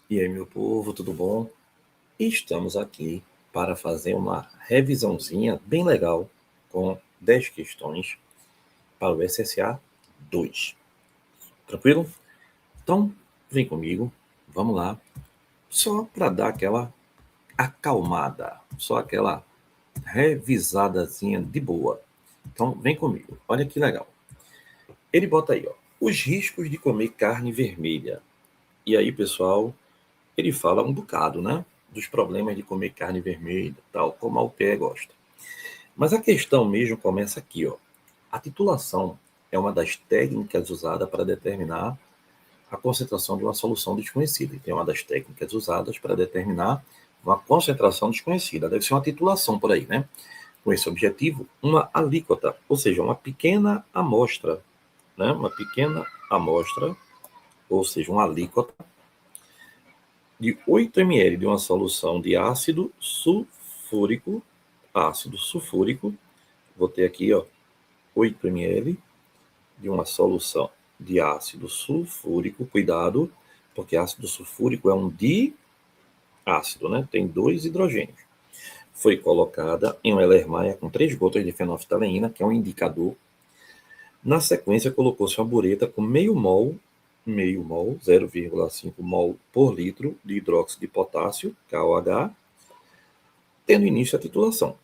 E aí, meu povo, tudo bom? Estamos aqui para fazer uma revisãozinha bem legal com 10 questões para o SSA 2. Tranquilo? Então, vem comigo, vamos lá. Só para dar aquela acalmada, só aquela revisadazinha de boa. Então, vem comigo, olha que legal. Ele bota aí, ó, os riscos de comer carne vermelha. E aí, pessoal, ele fala um bocado, né? Dos problemas de comer carne vermelha, tal, como a UPE gosta. Mas a questão mesmo começa aqui, ó. A titulação é uma das técnicas usadas para determinar a concentração de uma solução desconhecida. Então, é uma das técnicas usadas para determinar uma concentração desconhecida. Deve ser uma titulação por aí, né? Com esse objetivo, uma alíquota, ou seja, uma pequena amostra, né? Uma pequena amostra, ou seja, uma alíquota de 8 ml de uma solução de ácido sulfúrico, vou ter aqui, ó, 8 ml de uma solução de ácido sulfúrico, cuidado, porque ácido sulfúrico é um diácido, né? Tem 2 hidrogênios. Foi colocada em uma Erlenmeyer com 3 gotas de fenolftaleína, que é um indicador. Na sequência, colocou-se uma bureta com meio mol, 0,5 mol por litro de hidróxido de potássio, KOH, tendo início a titulação.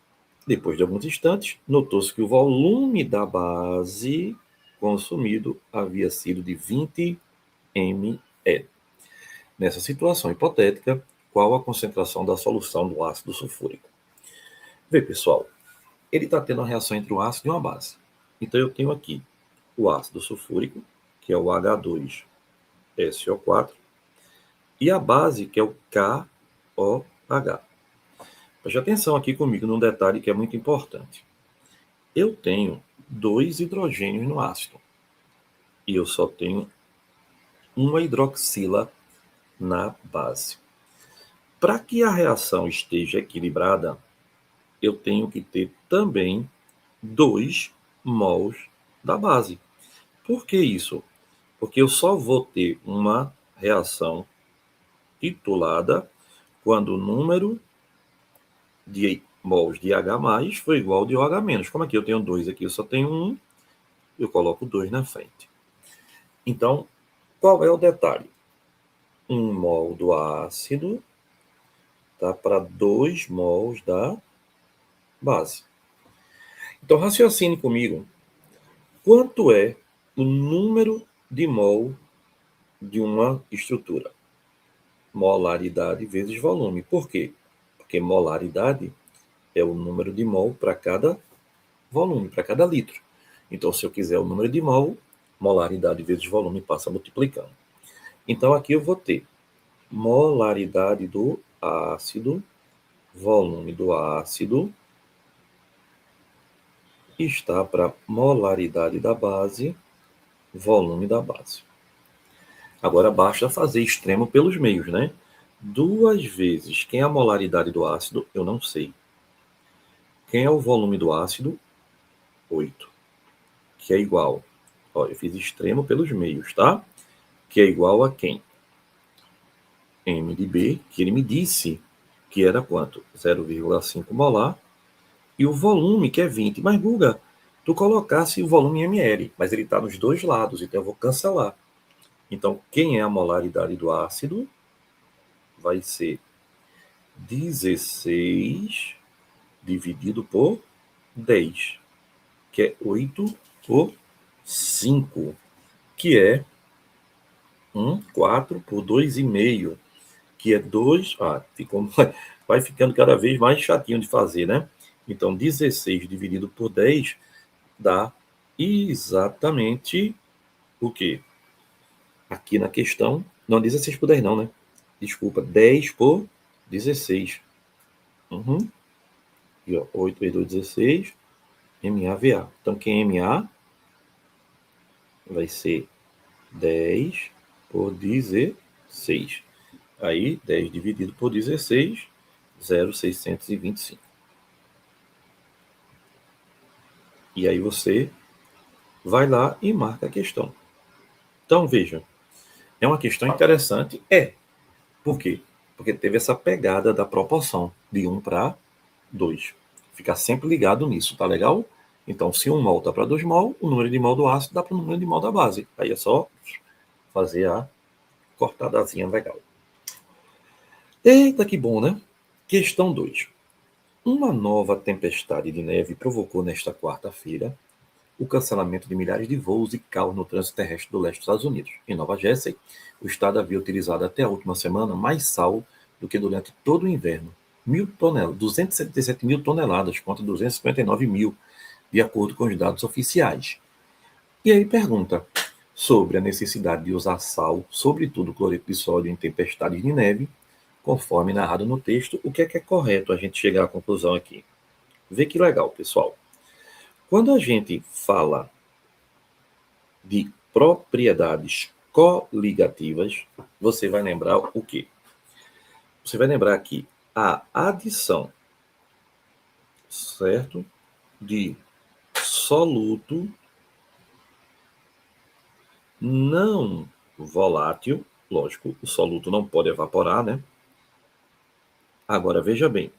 Depois de alguns instantes, notou-se que o volume da base consumido havia sido de 20 ml. Nessa situação hipotética, qual a concentração da solução do ácido sulfúrico? Vê, pessoal, ele está tendo uma reação entre um ácido e uma base. Então, eu tenho aqui o ácido sulfúrico, que é o H2SO4, e a base, que é o KOH. Preste atenção aqui comigo num detalhe que é muito importante. Eu tenho 2 hidrogênios no ácido e eu só tenho uma hidroxila na base. Para que a reação esteja equilibrada, eu tenho que ter também 2 mols da base. Por que isso? Porque eu só vou ter uma reação titulada quando o número de mols de H+ for igual ao de OH-. Como aqui eu tenho 2, aqui eu só tenho 1, eu coloco 2 na frente. Então, qual é o detalhe? 1 mol do ácido tá para 2 mols da base. Então, raciocine comigo. Quanto é o número de mol de uma estrutura? Molaridade vezes volume. Por quê? Porque molaridade é o número de mol para cada volume, para cada litro. Então, se eu quiser o número de mol, molaridade vezes volume passa multiplicando. Então, aqui eu vou ter molaridade do ácido, volume do ácido, está para molaridade da base, volume da base. Agora basta fazer extremo pelos meios, né? 2 vezes quem é a molaridade do ácido, eu não sei. Quem é o volume do ácido? 8. Que é igual. Ó, eu fiz extremo pelos meios, tá? Que é igual a quem? M de B, que ele me disse que era quanto? 0,5 molar. E o volume, que é 20. Mas, Guga, tu colocasse o volume em ml, mas ele está nos dois lados, então eu vou cancelar. Então, quem é a molaridade do ácido? Vai ser 16 dividido por 10, que é 8 por 5, que é 4 por 2,5, que é 2. Vai ficando cada vez mais chatinho de fazer, né? Então, 16 dividido por 10 dá exatamente o quê? Aqui na questão, não 16 por 10 não, né? Desculpa, 10 por 16. E ó, 8 vezes 2, 16, MAVA. Então, quem é MA vai ser 10 por 16. Aí, 10 dividido por 16, 0,625. E aí você vai lá e marca a questão. Então, veja, é uma questão interessante? É. Por quê? Porque teve essa pegada da proporção de 1 para 2. Ficar sempre ligado nisso, tá legal? Então, se 1 mol está para 2 mol, o número de mol do ácido dá para o número de mol da base. Aí é só fazer a cortadazinha legal. Eita, que bom, né? Questão 2. Uma nova tempestade de neve provocou nesta quarta-feira o cancelamento de milhares de voos e caos no trânsito terrestre do leste dos Estados Unidos. Em Nova Jersey, o estado havia utilizado até a última semana mais sal do que durante todo o inverno. 277 mil toneladas contra 259 mil, de acordo com os dados oficiais. E aí pergunta sobre a necessidade de usar sal, sobretudo cloreto de sódio, em tempestades de neve, conforme narrado no texto. O que é correto a gente chegar à conclusão aqui? Vê que legal, pessoal. Quando a gente fala de propriedades coligativas, você vai lembrar o quê? Você vai lembrar que a adição, certo, de soluto não volátil, lógico, o soluto não pode evaporar, né? Agora, veja bem,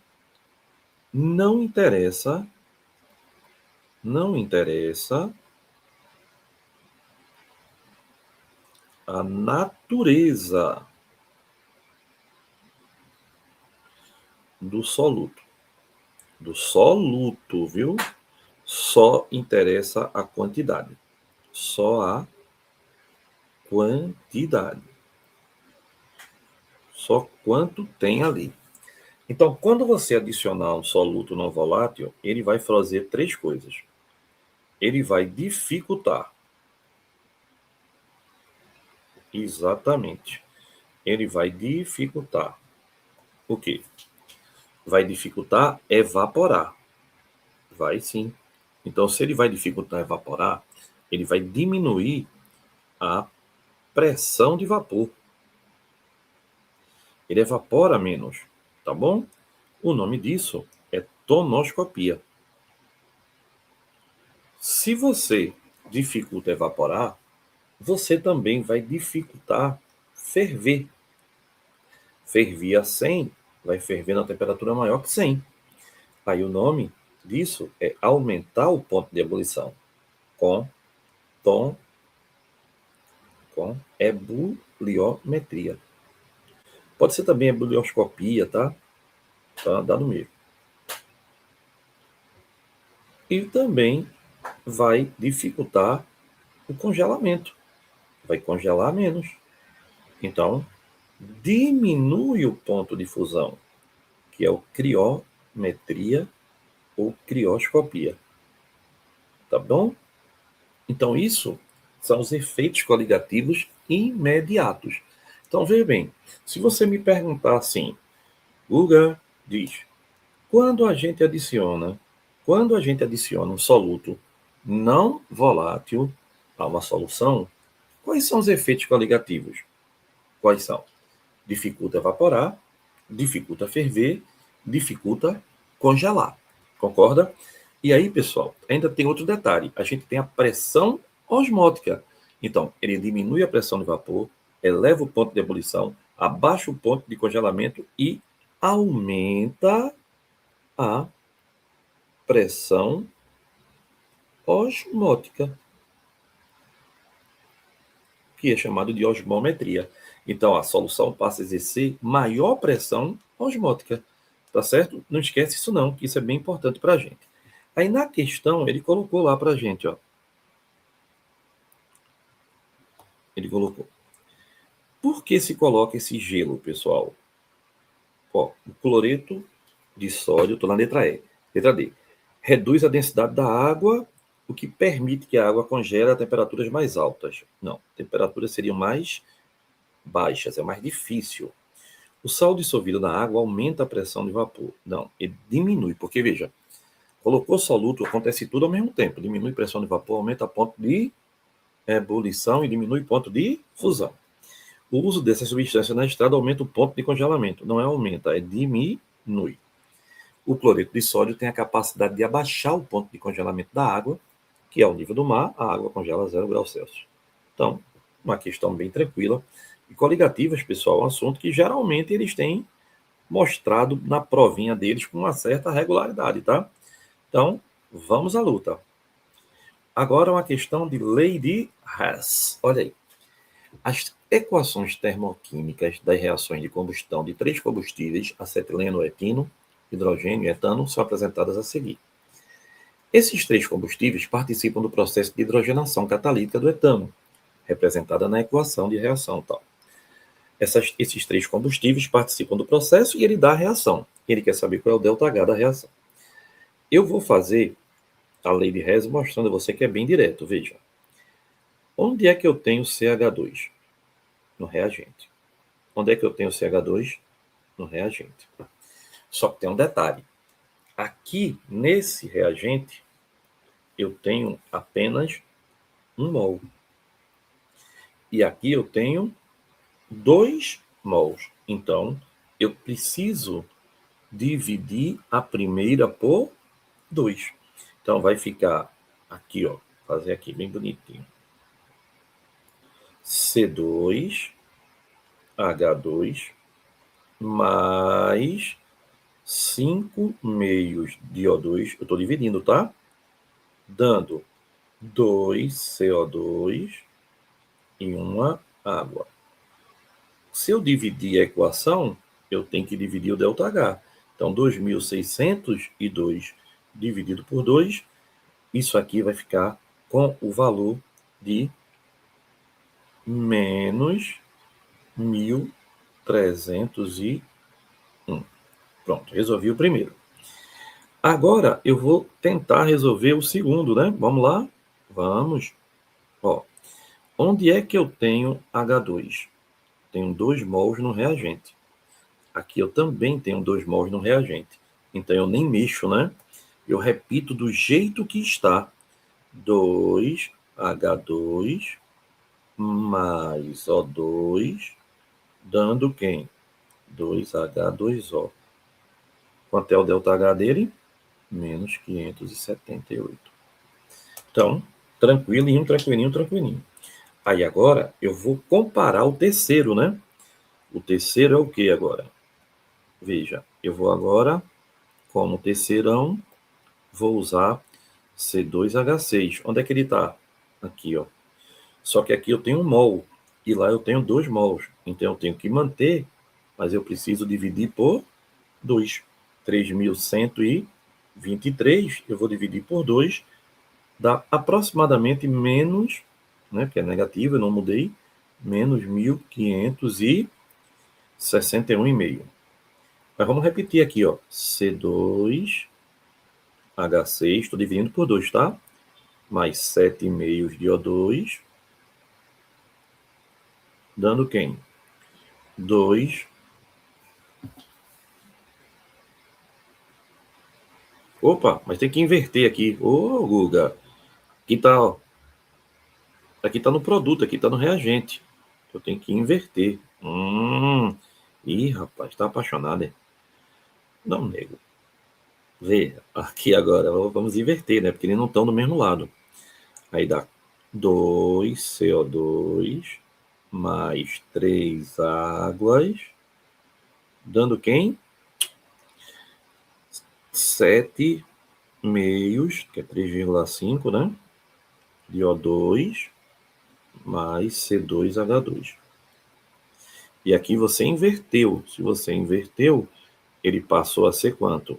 não interessa a natureza do soluto. Do soluto, viu? Só interessa a quantidade. Só a quantidade. Só quanto tem ali. Então, quando você adicionar um soluto não volátil, ele vai fazer 3 coisas. Ele vai dificultar. Exatamente. Ele vai dificultar. O quê? Vai dificultar evaporar. Vai sim. Então, se ele vai dificultar evaporar, ele vai diminuir a pressão de vapor. Ele evapora menos, tá bom? O nome disso é tonoscopia. Se você dificulta evaporar, você também vai dificultar ferver. Ferver a 100, vai ferver na temperatura maior que 100. Aí o nome disso é aumentar o ponto de ebulição com ebuliometria. Pode ser também ebulioscopia, tá? Tá dado mesmo. E também vai dificultar o congelamento. Vai congelar menos. Então, diminui o ponto de fusão, que é o criometria ou crioscopia. Tá bom? Então, isso são os efeitos coligativos imediatos. Então, veja bem, se você me perguntar assim, Guga diz, quando a gente adiciona um soluto não volátil a uma solução, quais são os efeitos coligativos? Quais são? Dificulta evaporar, dificulta ferver, dificulta congelar. Concorda? E aí, pessoal, ainda tem outro detalhe. A gente tem a pressão osmótica. Então, ele diminui a pressão de vapor, eleva o ponto de ebulição, abaixa o ponto de congelamento e aumenta a pressão osmótica, que é chamado de osmometria. Então, a solução passa a exercer maior pressão osmótica. Tá certo? Não esquece isso não, que isso é bem importante para a gente. Aí, na questão, ele colocou lá para a gente, ó. Ele colocou. Por que se coloca esse gelo, pessoal? Ó, o cloreto de sódio, estou na letra E. Letra D. Reduz a densidade da água, o que permite que a água congele a temperaturas mais altas. Não, temperaturas seriam mais baixas, é mais difícil. O sal dissolvido na água aumenta a pressão de vapor. Não, ele diminui, porque veja, colocou soluto, acontece tudo ao mesmo tempo. Diminui pressão de vapor, aumenta ponto de ebulição e diminui ponto de fusão. O uso dessa substância na estrada aumenta o ponto de congelamento. Não é aumenta, é diminui. O cloreto de sódio tem a capacidade de abaixar o ponto de congelamento da água que ao nível do mar, a água congela a 0 graus Celsius. Então, uma questão bem tranquila. E coligativas, pessoal, é um assunto que geralmente eles têm mostrado na provinha deles com uma certa regularidade, tá? Então, vamos à luta. Agora uma questão de lei de Hess. Olha aí. As equações termoquímicas das reações de combustão de três combustíveis, acetileno, etino, hidrogênio e etano, são apresentadas a seguir. Esses três combustíveis participam do processo de hidrogenação catalítica do etano, representada na equação de reação tal. Esses três combustíveis participam do processo e ele dá a reação. Ele quer saber qual é o ΔH da reação. Eu vou fazer a lei de Hess mostrando a você que é bem direto. Veja. Onde é que eu tenho CH2? No reagente. Onde é que eu tenho CH2? No reagente. Só que tem um detalhe. Aqui, nesse reagente, eu tenho apenas 1 mol. E aqui eu tenho 2 mols. Então, eu preciso dividir a primeira por 2. Então, vai ficar aqui, ó. Fazer aqui bem bonitinho. C2, H2, mais 5 meios de O2. Eu estou dividindo, tá? Dando 2 CO2 e uma água. Se eu dividir a equação, eu tenho que dividir o ΔH. Então, 2.602 dividido por 2, isso aqui vai ficar com o valor de menos 1.301. Pronto, resolvi o primeiro. Agora, eu vou tentar resolver o segundo, né? Vamos lá? Vamos. Ó, onde é que eu tenho H2? Tenho 2 mols no reagente. Aqui eu também tenho 2 mols no reagente. Então, eu nem mexo, né? Eu repito do jeito que está. 2H2 mais O2, dando quem? 2H2O. Quanto é o ΔH dele? Menos 578. Então, tranquilinho, tranquilinho, tranquilinho. Aí agora eu vou comparar o terceiro, né? O terceiro é o que agora? Veja, eu vou agora, como terceirão, vou usar C2H6. Onde é que ele está? Aqui, ó. Só que aqui eu tenho 1 mol e lá eu tenho 2 mols. Então eu tenho que manter, mas eu preciso dividir por 2. 3.123, eu vou dividir por 2, dá aproximadamente menos, né, que é negativo, eu não mudei, menos 1.561,5. Mas vamos repetir aqui, ó, C2H6, estou dividindo por 2, tá? Mais 7,5 de O2, dando quem? 2. Opa, mas tem que inverter aqui. Ô, Guga, aqui tá, ó. Aqui tá no produto, aqui tá no reagente. Eu tenho que inverter. Ih, rapaz, tá apaixonado, hein? Não, nego. Vê, aqui agora, vamos inverter, né? Porque eles não estão do mesmo lado. Aí dá 2 CO2 mais 3 águas, dando quem? 7 meios, que é 3,5, né? De O2 mais C2H2. E aqui você inverteu. Se você inverteu, ele passou a ser quanto?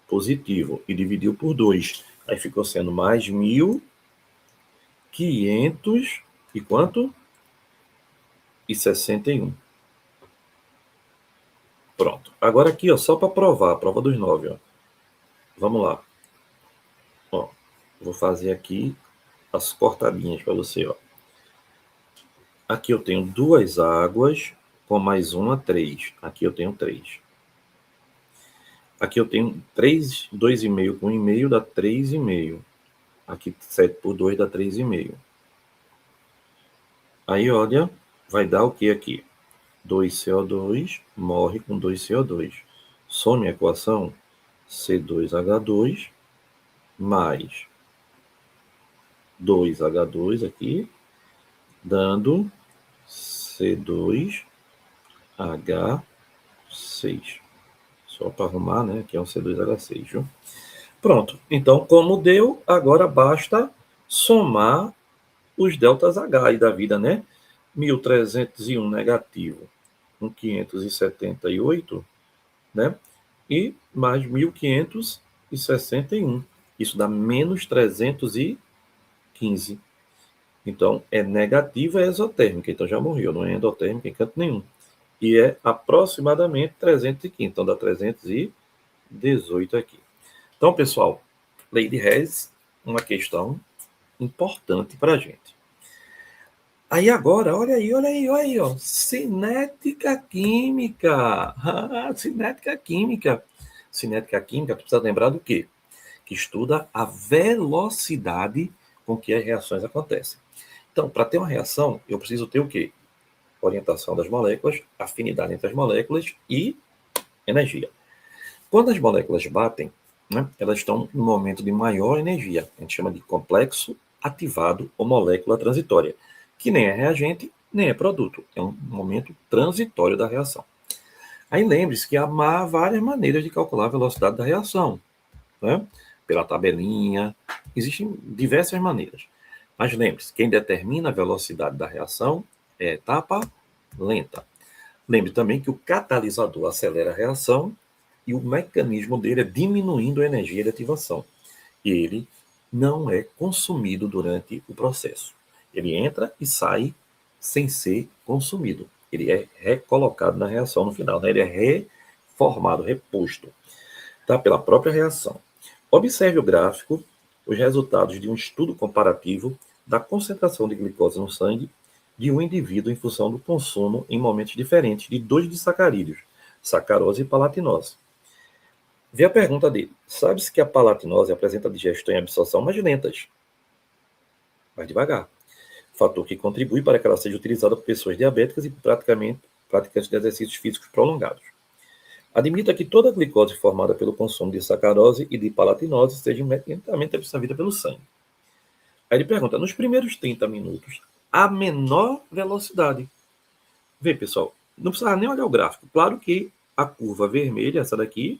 Positivo. E dividiu por 2. Aí ficou sendo mais 1.500 e quanto? E 61. Pronto. Agora aqui, ó, só para provar, a prova dos 9, ó. Vamos lá. Ó, vou fazer aqui as cortadinhas para você, ó. Aqui eu tenho 2 águas com mais uma, 3. Aqui eu tenho 3. Aqui eu tenho 3, 2,5 com 1,5 dá 3,5. Aqui 7 por 2 dá 3,5. Aí, olha, vai dar o que aqui? 2CO2 morre com 2CO2. Some a equação C2H2 mais 2H2 aqui, dando C2H6. Só para arrumar, né? Aqui é um C2H6, viu? Pronto. Então, como deu, agora basta somar os deltas H aí da vida, né? 1.301 negativo com 578, né? E mais 1.561. Isso dá menos 315. Então, é negativa exotérmica. Então, já morreu. Não é endotérmica em canto nenhum. E é aproximadamente 315. Então, dá 318 aqui. Então, pessoal, lei de Hess, uma questão importante para a gente. Aí agora, olha aí, ó. Cinética química. Cinética química. Cinética química, tu precisa lembrar do quê? Que estuda a velocidade com que as reações acontecem. Então, para ter uma reação, eu preciso ter o quê? Orientação das moléculas, afinidade entre as moléculas e energia. Quando as moléculas batem, né, elas estão no momento de maior energia. A gente chama de complexo ativado ou molécula transitória, que nem é reagente, nem é produto. É um momento transitório da reação. Aí lembre-se que há várias maneiras de calcular a velocidade da reação, né? Pela tabelinha, existem diversas maneiras. Mas lembre-se, quem determina a velocidade da reação é a etapa lenta. Lembre também que o catalisador acelera a reação e o mecanismo dele é diminuindo a energia de ativação. Ele não é consumido durante o processo. Ele entra e sai sem ser consumido. Ele é recolocado na reação no final, né? Ele é reformado, reposto, tá? Pela própria reação. Observe o gráfico, os resultados de um estudo comparativo da concentração de glicose no sangue de um indivíduo em função do consumo em momentos diferentes de dois disacarídeos, sacarose e palatinose. Vê a pergunta dele. Sabe-se que a palatinose apresenta digestão e absorção mais lentas, mais devagar. Fator que contribui para que ela seja utilizada por pessoas diabéticas e praticantes de exercícios físicos prolongados. Admita que toda a glicose formada pelo consumo de sacarose e de palatinose seja imediatamente absorvida pelo sangue. Aí ele pergunta, nos primeiros 30 minutos, a menor velocidade. Vê, pessoal, não precisa nem olhar o gráfico. Claro que a curva vermelha, essa daqui,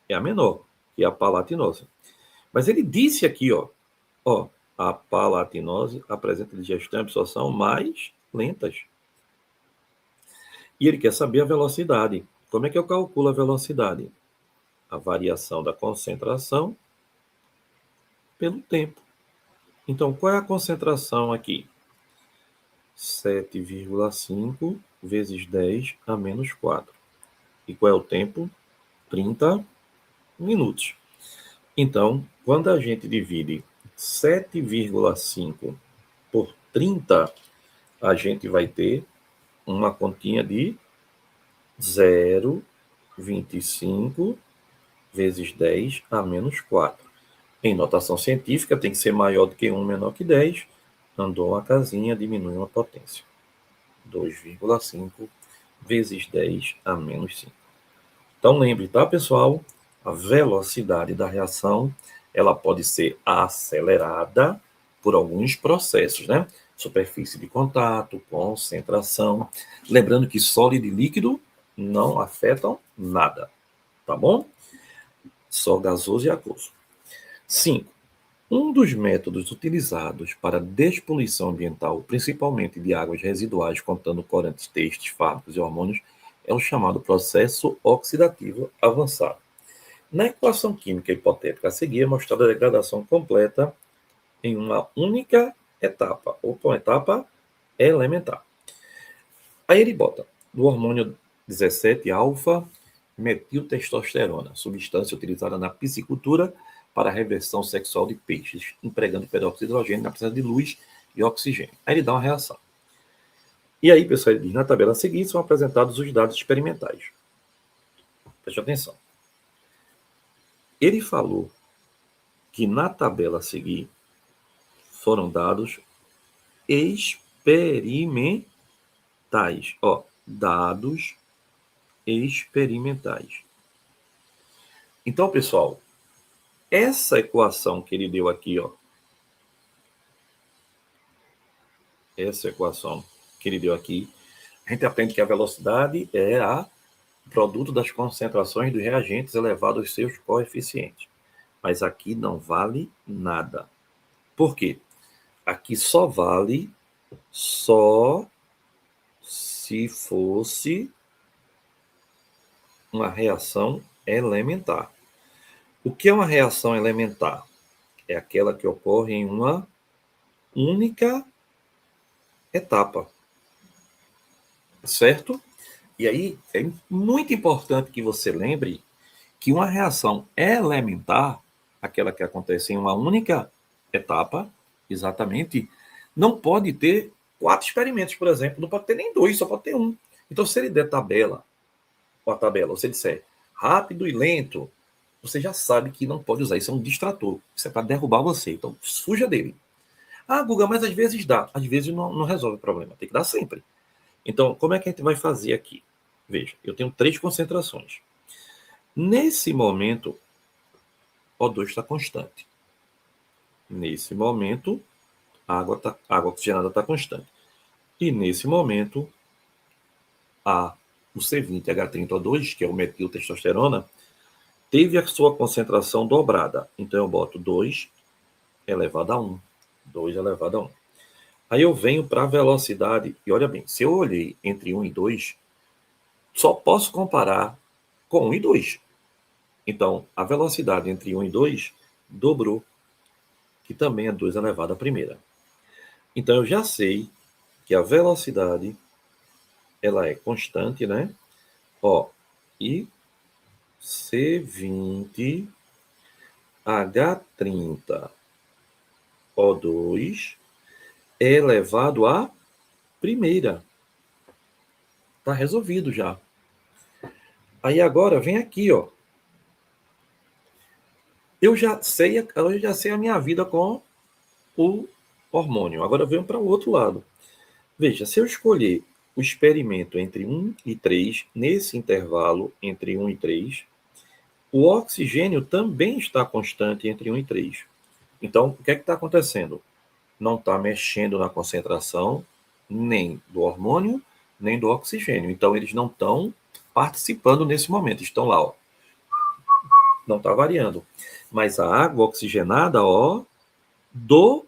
é a menor, que é a palatinose. Mas ele disse aqui, ó, a palatinose apresenta digestão e absorção mais lentas. E ele quer saber a velocidade. Como é que eu calculo a velocidade? A variação da concentração pelo tempo. Então, qual é a concentração aqui? 7,5 vezes 10 a menos 4. E qual é o tempo? 30 minutos. Então, quando a gente divide 7,5 por 30, a gente vai ter uma continha de 0,25 vezes 10 a menos 4. Em notação científica, tem que ser maior do que 1, menor que 10. Andou uma casinha, diminui uma potência. 2,5 vezes 10 a menos 5. Então, lembre, tá, pessoal? A velocidade da reação, ela pode ser acelerada por alguns processos, né? Superfície de contato, concentração. Lembrando que sólido e líquido não afetam nada, tá bom? Só gasoso e aquoso. 5. Um dos métodos utilizados para despoluição ambiental, principalmente de águas residuais contendo corantes têxteis, fármacos e hormônios, é o chamado processo oxidativo avançado. Na equação química hipotética a seguir é mostrada a degradação completa em uma única etapa, ou uma etapa elementar. Aí ele bota do hormônio 17-alfa metiltestosterona, substância utilizada na piscicultura para a reversão sexual de peixes, empregando peróxido de hidrogênio na presença de luz e oxigênio. Aí ele dá uma reação. E aí, pessoal, ele diz, na tabela a seguir são apresentados os dados experimentais. Preste atenção. Ele falou que na tabela a seguir foram dados experimentais. Dados experimentais. Então, pessoal, essa equação que ele deu aqui, essa equação que ele deu aqui, a gente aprende que a velocidade é o produto das concentrações dos reagentes elevado aos seus coeficientes. Mas aqui não vale nada. Por quê? Aqui só vale se fosse uma reação elementar. O que é uma reação elementar? É aquela que ocorre em uma única etapa, certo? E aí é muito importante que você lembre que uma reação elementar, aquela que acontece em uma única etapa, exatamente, não pode ter 4 experimentos, por exemplo, não pode ter nem 2, só pode ter um. Então, se ele der uma tabela, você disser rápido e lento, você já sabe que não pode usar. Isso é um distrator. Isso é para derrubar você. Então, fuja dele. Ah, Guga, mas às vezes dá. Às vezes não resolve o problema. Tem que dar sempre. Então, como é que a gente vai fazer aqui? Veja, eu tenho 3 concentrações. Nesse momento, O2 está constante. Nesse momento, a água oxigenada está constante. E nesse momento, o C20H30O2, que é o metiltestosterona, teve a sua concentração dobrada. Então, eu boto 2 elevado a 1. 2 elevado a 1. Aí eu venho para a velocidade, e olha bem, se eu olhei entre 1 e 2, só posso comparar com 1 e 2. Então, a velocidade entre 1 e 2 dobrou, que também é 2 elevado à primeira. Então, eu já sei que a velocidade ela é constante, né? E C20 H30O2 é elevado à primeira. Está resolvido já. Aí agora vem aqui, ó. Eu já sei a minha vida com o hormônio. Agora venho para o outro lado. Veja, se eu escolher o experimento entre 1 e 3, nesse intervalo entre 1 e 3, o oxigênio também está constante entre 1 e 3. Então, o que é que está acontecendo? Não está mexendo na concentração nem do hormônio, nem do oxigênio. Então, eles não estão participando nesse momento. Estão lá, ó. Não está variando. Mas a água oxigenada, ó, dobrou.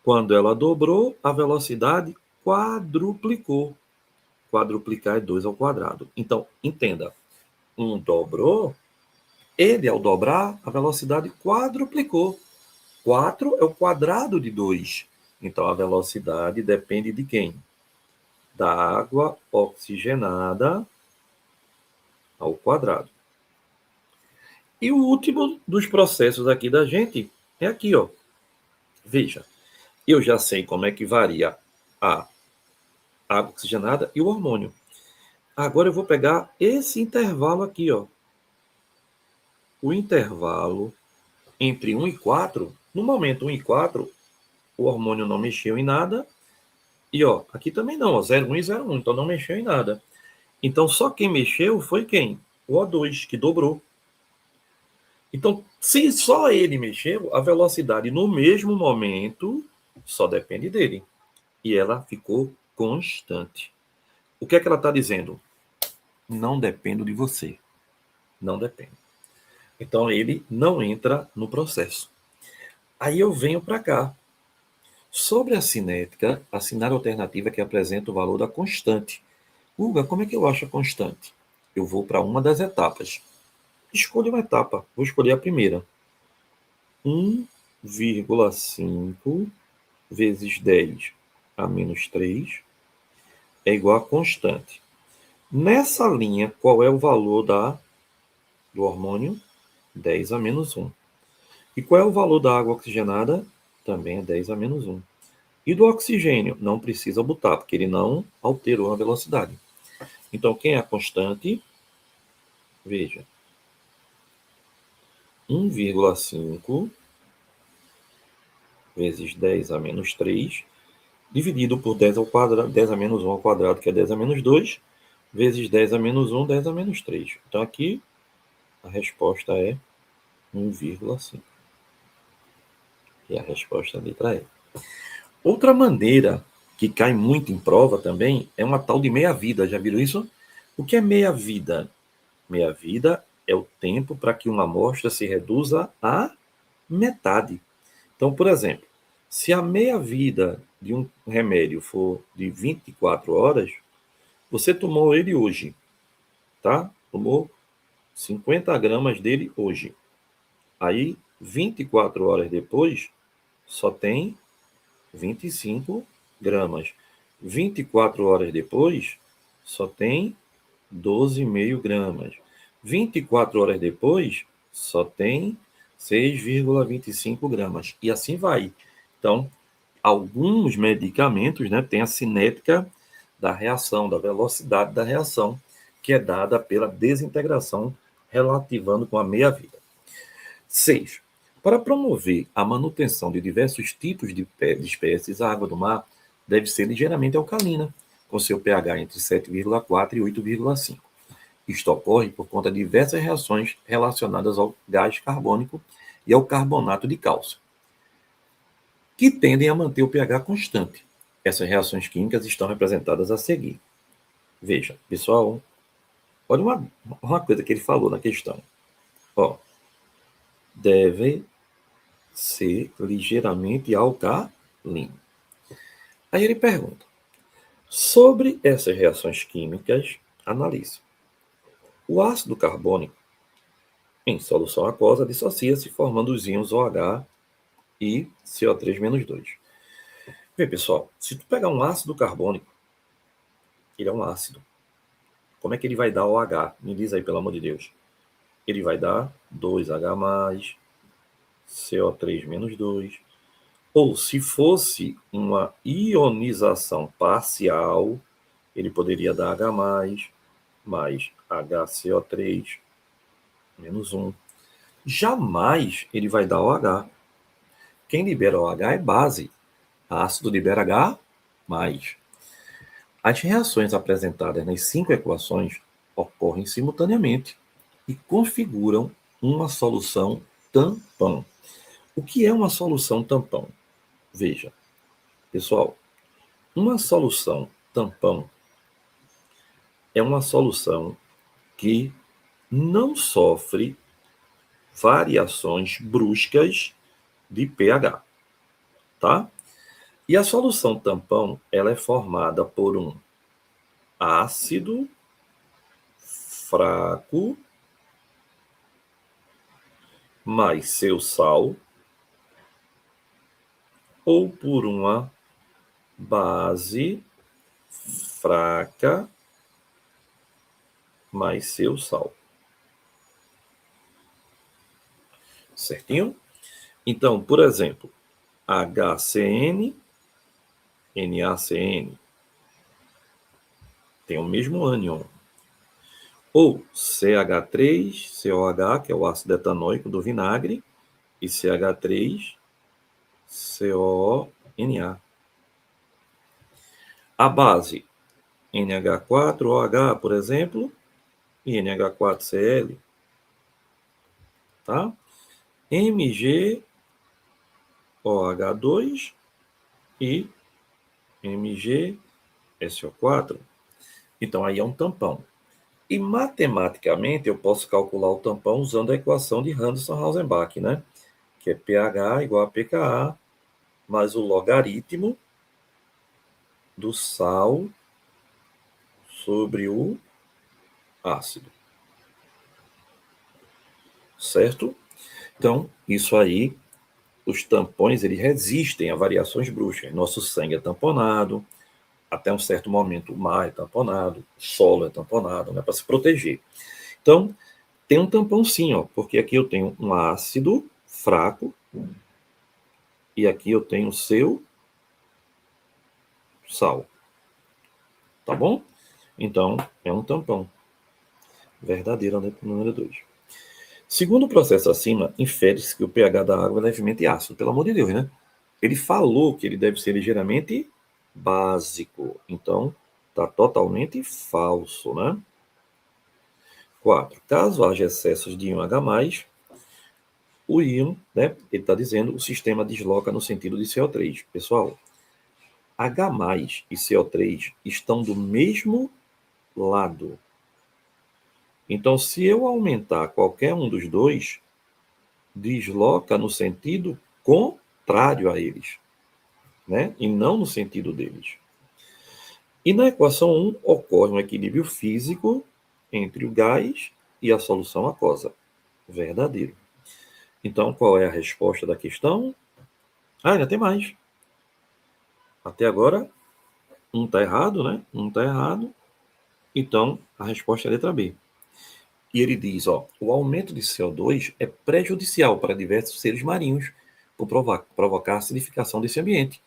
Quando ela dobrou, a velocidade quadruplicou. Quadruplicar é 2 ao quadrado. Então, entenda. 1 dobrou, ele, ao dobrar, a velocidade quadruplicou. 4 é o quadrado de 2. Então, a velocidade depende de quem? Da água oxigenada ao quadrado. E o último dos processos aqui da gente é aqui, ó. Veja, eu já sei como é que varia a água oxigenada e o hormônio. Agora eu vou pegar esse intervalo aqui, ó. O intervalo entre 1 e 4, no momento 1 e 4, o hormônio não mexeu em nada. E ó, aqui também não, ó, 0,1 e 0,1, então não mexeu em nada. Então só quem mexeu foi quem? O O2, que dobrou. Então, se só ele mexeu, a velocidade no mesmo momento só depende dele. E ela ficou constante. O que é que ela está dizendo? Não dependo de você. Não depende. Então, ele não entra no processo. Aí eu venho para cá. Sobre a cinética, a cinária alternativa que apresenta o valor da constante. Guga, como é que eu acho a constante? Eu vou para uma das etapas. Escolha uma etapa. Vou escolher a primeira. 1,5 vezes 10 a menos 3 é igual a constante. Nessa linha, qual é o valor do hormônio? 10 a menos 1. E qual é o valor da água oxigenada? Também é 10 a menos 1. E do oxigênio? Não precisa botar, porque ele não alterou a velocidade. Então, quem é a constante? Veja. 1,5 vezes 10 a menos 3, dividido por 10 ao quadrado, 10 a menos 1 ao quadrado, que é 10 a menos 2, vezes 10 a menos 1, 10 a menos 3. Então, aqui, a resposta é 1,5. E a resposta é a letra E. Outra maneira que cai muito em prova também é uma tal de meia-vida. Já viram isso? O que é meia-vida? Meia-vida é o tempo para que uma amostra se reduza à metade. Então, por exemplo, se a meia-vida de um remédio for de 24 horas, você tomou ele hoje, tá? Tomou 50 gramas dele hoje. Aí, 24 horas depois, só tem 25 gramas. 24 horas depois, só tem 12,5 gramas. 24 horas depois, só tem 6,25 gramas. E assim vai. Então, alguns medicamentos, né, têm a cinética da reação, da velocidade da reação, que é dada pela desintegração, relativando com a meia-vida. 6. Para promover a manutenção de diversos tipos de espécies, a água do mar deve ser ligeiramente alcalina, com seu pH entre 7,4 e 8,5. Isto ocorre por conta de diversas reações relacionadas ao gás carbônico e ao carbonato de cálcio, que tendem a manter o pH constante. Essas reações químicas estão representadas a seguir. Veja, pessoal, olha uma coisa que ele falou na questão. Ó, deve ser ligeiramente alcalino. Aí ele pergunta: sobre essas reações químicas, analise. O ácido carbônico, em solução aquosa, dissocia-se formando os íons OH e CO3-2. Vê, pessoal, se tu pegar um ácido carbônico, ele é um ácido. Como é que ele vai dar OH? Me diz aí, pelo amor de Deus. Ele vai dar 2H+, CO3-2. Ou, se fosse uma ionização parcial, ele poderia dar H+, mais HCO3, -1. Jamais ele vai dar OH. Quem libera OH é base. Ácido libera H+. As reações apresentadas nas 5 equações ocorrem simultaneamente e configuram uma solução tampão. O que é uma solução tampão? Veja, pessoal, uma solução tampão é uma solução que não sofre variações bruscas de pH, tá? E a solução tampão, ela é formada por um ácido fraco mais seu sal, ou por uma base fraca mais seu sal. Certinho? Então, por exemplo, HCN, NaCN tem o mesmo ânion. Ou CH3COH, que é o ácido etanóico do vinagre, e CH3CONA. A base NH4OH, por exemplo, e NH4Cl, tá? MgOH2 e MgSO4. Então, aí é um tampão. E matematicamente eu posso calcular o tampão usando a equação de Randerson-Rausenbach, né? Que é pH igual a pKa mais o logaritmo do sal sobre o ácido. Certo? Então, isso aí, os tampões, eles resistem a variações bruscas. Nosso sangue é tamponado, até um certo momento o mar é tamponado, o solo é tamponado, né, para se proteger. Então, tem um tampão sim, ó, porque aqui eu tenho um ácido fraco e aqui eu tenho o seu sal. Tá bom? Então, é um tampão. Verdadeiro, né? Número 2. Segundo o processo acima, infere-se que o pH da água é levemente ácido. Pelo amor de Deus, né? Ele falou que ele deve ser ligeiramente básico. Então, está totalmente falso, né? 4. Caso haja excessos de íon H+, o íon, né? Ele está dizendo, o sistema desloca no sentido de CO3. Pessoal, H+ e CO3 estão do mesmo lado. Então, se eu aumentar qualquer um dos dois, desloca no sentido contrário a eles, né? E não no sentido deles. E na equação 1 ocorre um equilíbrio físico entre o gás e a solução aquosa. Verdadeiro. Então, qual é a resposta da questão? Ainda tem mais. Até agora, um está errado, né? Um está errado. Então, a resposta é a letra B. E ele diz, ó, o aumento de CO2 é prejudicial para diversos seres marinhos por provocar a acidificação desse ambiente,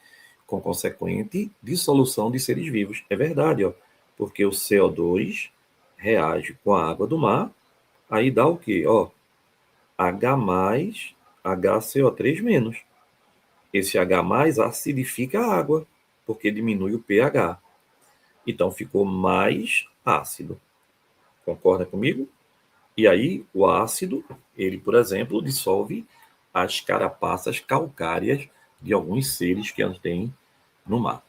com consequente dissolução de seres vivos. É verdade, ó, porque o CO2 reage com a água do mar, aí dá o quê? Ó, H+, HCO3-. Esse H+ acidifica a água, porque diminui o pH. Então ficou mais ácido. Concorda comigo? E aí, o ácido, ele, por exemplo, dissolve as carapaças calcárias de alguns seres que tem no mar.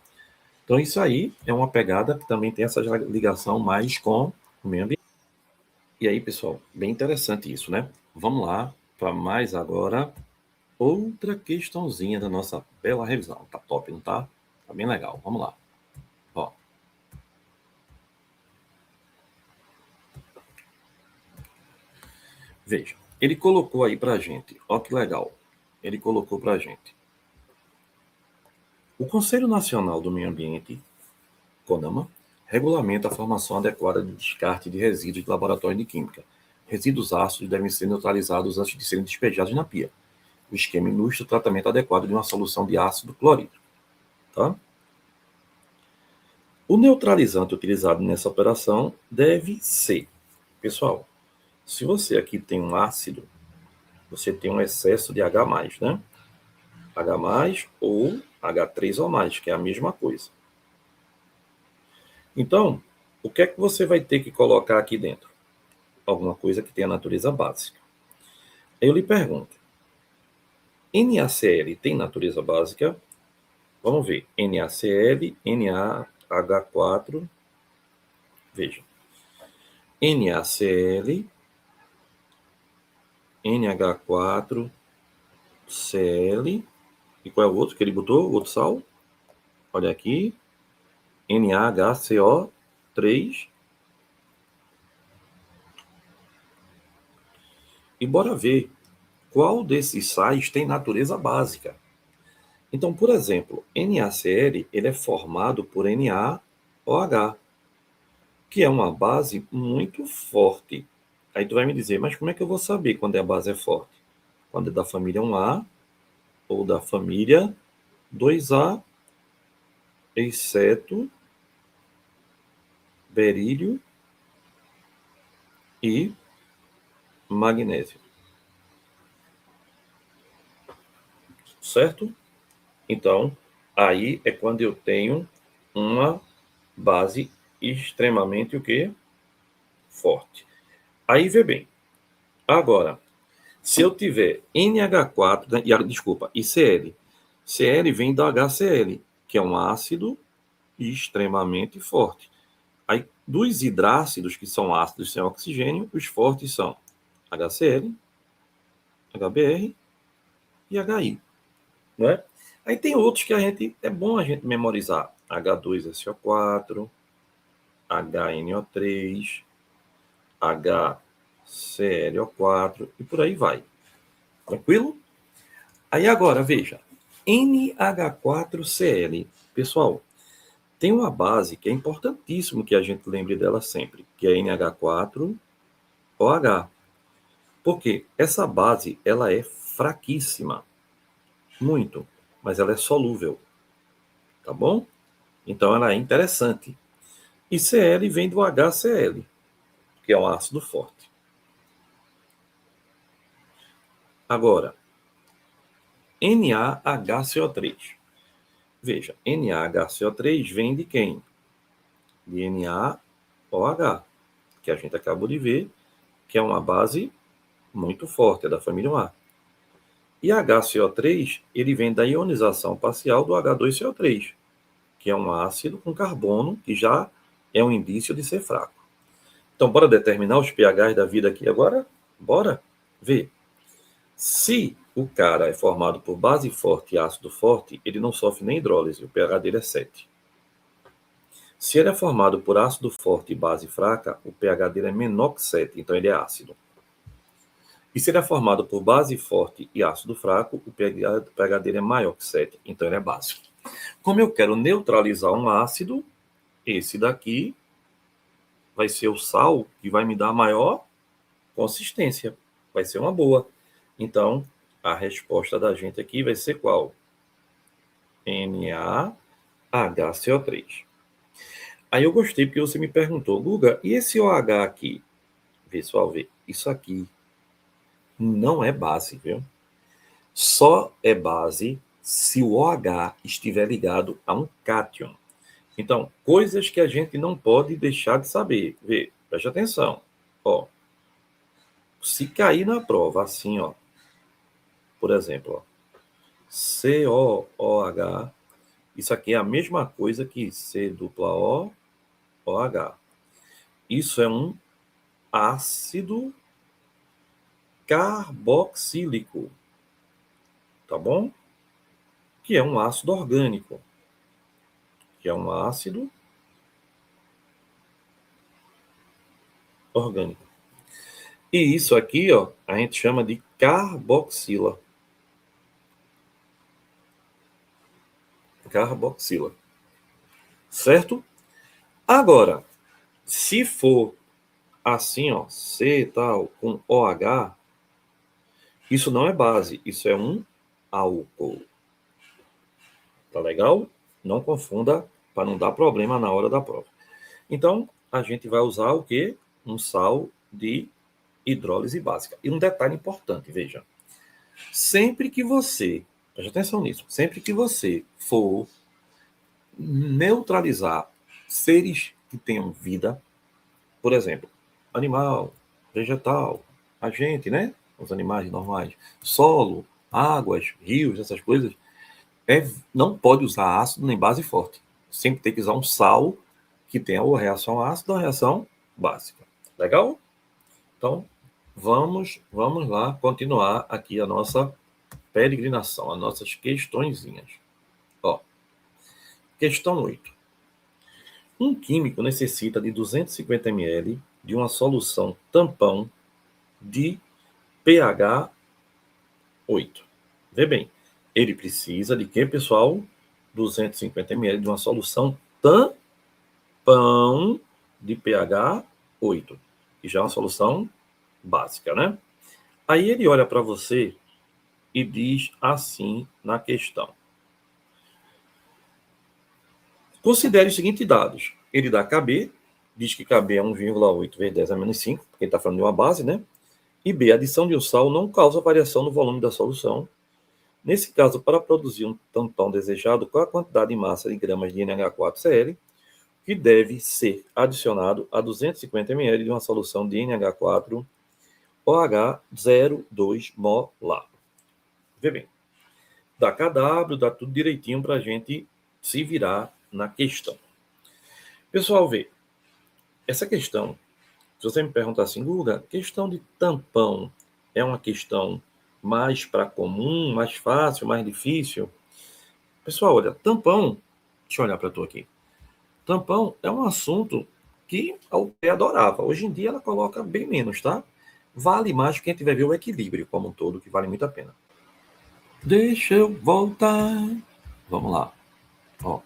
Então, isso aí é uma pegada que também tem essa ligação mais com o meio ambiente. E aí, pessoal, bem interessante isso, né? Vamos lá para mais agora outra questãozinha da nossa bela revisão. Tá top, não tá? Tá bem legal. Vamos lá. Ó. Veja, ele colocou aí pra gente. Ó que legal. Ele colocou pra gente. O Conselho Nacional do Meio Ambiente, CONAMA, regulamenta a formação adequada de descarte de resíduos de laboratório de química. Resíduos ácidos devem ser neutralizados antes de serem despejados na pia. O esquema ilustra o tratamento adequado de uma solução de ácido clorídrico. Tá? O neutralizante utilizado nessa operação deve ser, pessoal, se você aqui tem um ácido, você tem um excesso de H+, né? H+ ou H3O+, que é a mesma coisa. Então, o que é que você vai ter que colocar aqui dentro? Alguma coisa que tenha natureza básica. Eu lhe pergunto, NaCl tem natureza básica? Vamos ver. NaCl, NaH4. Veja. NaCl, NH4, Cl. E qual é o outro que ele botou? O outro sal? Olha aqui. NaHCO3. E bora ver qual desses sais tem natureza básica. Então, por exemplo, NaCl ele é formado por NaOH, que é uma base muito forte. Aí tu vai me dizer, mas como é que eu vou saber quando a base é forte? Quando é da família 1A ou da família 2A, exceto berílio e magnésio. Certo? Então, aí é quando eu tenho uma base extremamente o quê? Forte. Aí vê bem. Agora, se eu tiver NH4, né, desculpa, e Cl. Cl vem da HCl, que é um ácido extremamente forte. Aí, dos hidrácidos, que são ácidos sem oxigênio, os fortes são HCl, HBr e HI. Não é? Aí tem outros que é bom a gente memorizar. H2SO4, HNO3, HClO4 e por aí vai. Tranquilo? Aí agora, veja, NH4Cl. Pessoal, tem uma base que é importantíssimo que a gente lembre dela sempre, que é NH4OH. Porque essa base, ela é fraquíssima. Muito. Mas ela é solúvel. Tá bom? Então ela é interessante. E Cl vem do HCl, que é um ácido forte. Agora, NaHCO3. Veja, NaHCO3 vem de quem? De NaOH, que a gente acabou de ver, que é uma base muito forte, é da família 1A. E HCO3, ele vem da ionização parcial do H2CO3. que é um ácido com carbono, que já é um indício de ser fraco. Então, bora determinar os pHs da vida aqui agora? Bora ver. Se o cara é formado por base forte e ácido forte, ele não sofre nem hidrólise, o pH dele é 7. Se ele é formado por ácido forte e base fraca, o pH dele é menor que 7, então ele é ácido. E se ele é formado por base forte e ácido fraco, o pH dele é maior que 7, então ele é básico. Como eu quero neutralizar um ácido, esse daqui vai ser o sal que vai me dar maior consistência. Vai ser uma boa. Então, a resposta da gente aqui vai ser qual? NaHCO3. Aí eu gostei porque você me perguntou, Guga, e esse OH aqui? Pessoal, vê, isso aqui não é base, viu? Só é base se o OH estiver ligado a um cátion. Então, coisas que a gente não pode deixar de saber. Vê, preste atenção. Ó, se cair na prova assim, ó, por exemplo, ó, COOH, isso aqui é a mesma coisa que COOH. Isso é um ácido carboxílico, tá bom? Que é um ácido orgânico, que é um ácido orgânico. E isso aqui, ó, a gente chama de carboxila. Carboxila. Certo? Agora, se for assim, ó, C tal, com OH, isso não é base, isso é um álcool. Tá legal? Não confunda para não dar problema na hora da prova. Então, a gente vai usar o quê? Um sal de hidrólise básica. E um detalhe importante, veja. Sempre que você, preste atenção nisso, sempre que você for neutralizar seres que tenham vida, por exemplo, animal, vegetal, a gente, né? Os animais normais, solo, águas, rios, essas coisas, não pode usar ácido nem base forte. Sempre tem que usar um sal que tenha ou reação ácida ou reação básica. Legal? Então, vamos lá continuar aqui a nossa peregrinação, as nossas questõezinhas. Ó, questão 8. Um químico necessita de 250 ml de uma solução tampão de pH 8. Vê bem, ele precisa de quê, pessoal? 250 ml de uma solução tampão de pH 8, que já é uma solução básica, né? Aí ele olha para você e diz assim na questão. Considere os seguintes dados. Ele dá KB, diz que KB é 1,8 vezes 10 a menos 5, porque ele está falando de uma base, né? E B, a adição de um sal não causa variação no volume da solução. Nesse caso, para produzir um tampão desejado, qual a quantidade em massa de gramas de NH4Cl que deve ser adicionado a 250 ml de uma solução de NH4OH 0,2 molar. Vê bem, dá KW, dá tudo direitinho para a gente se virar na questão. Pessoal, vê, essa questão, se você me perguntar assim, Guga, questão de tampão é uma questão mais para comum, mais fácil, mais difícil? Pessoal, olha, tampão, deixa eu olhar para tu aqui. Tampão é um assunto que a UTE adorava. Hoje em dia ela coloca bem menos, tá? Vale mais que a gente vai ver o equilíbrio como um todo, que vale muito a pena. Deixa eu voltar. Vamos lá. Ó.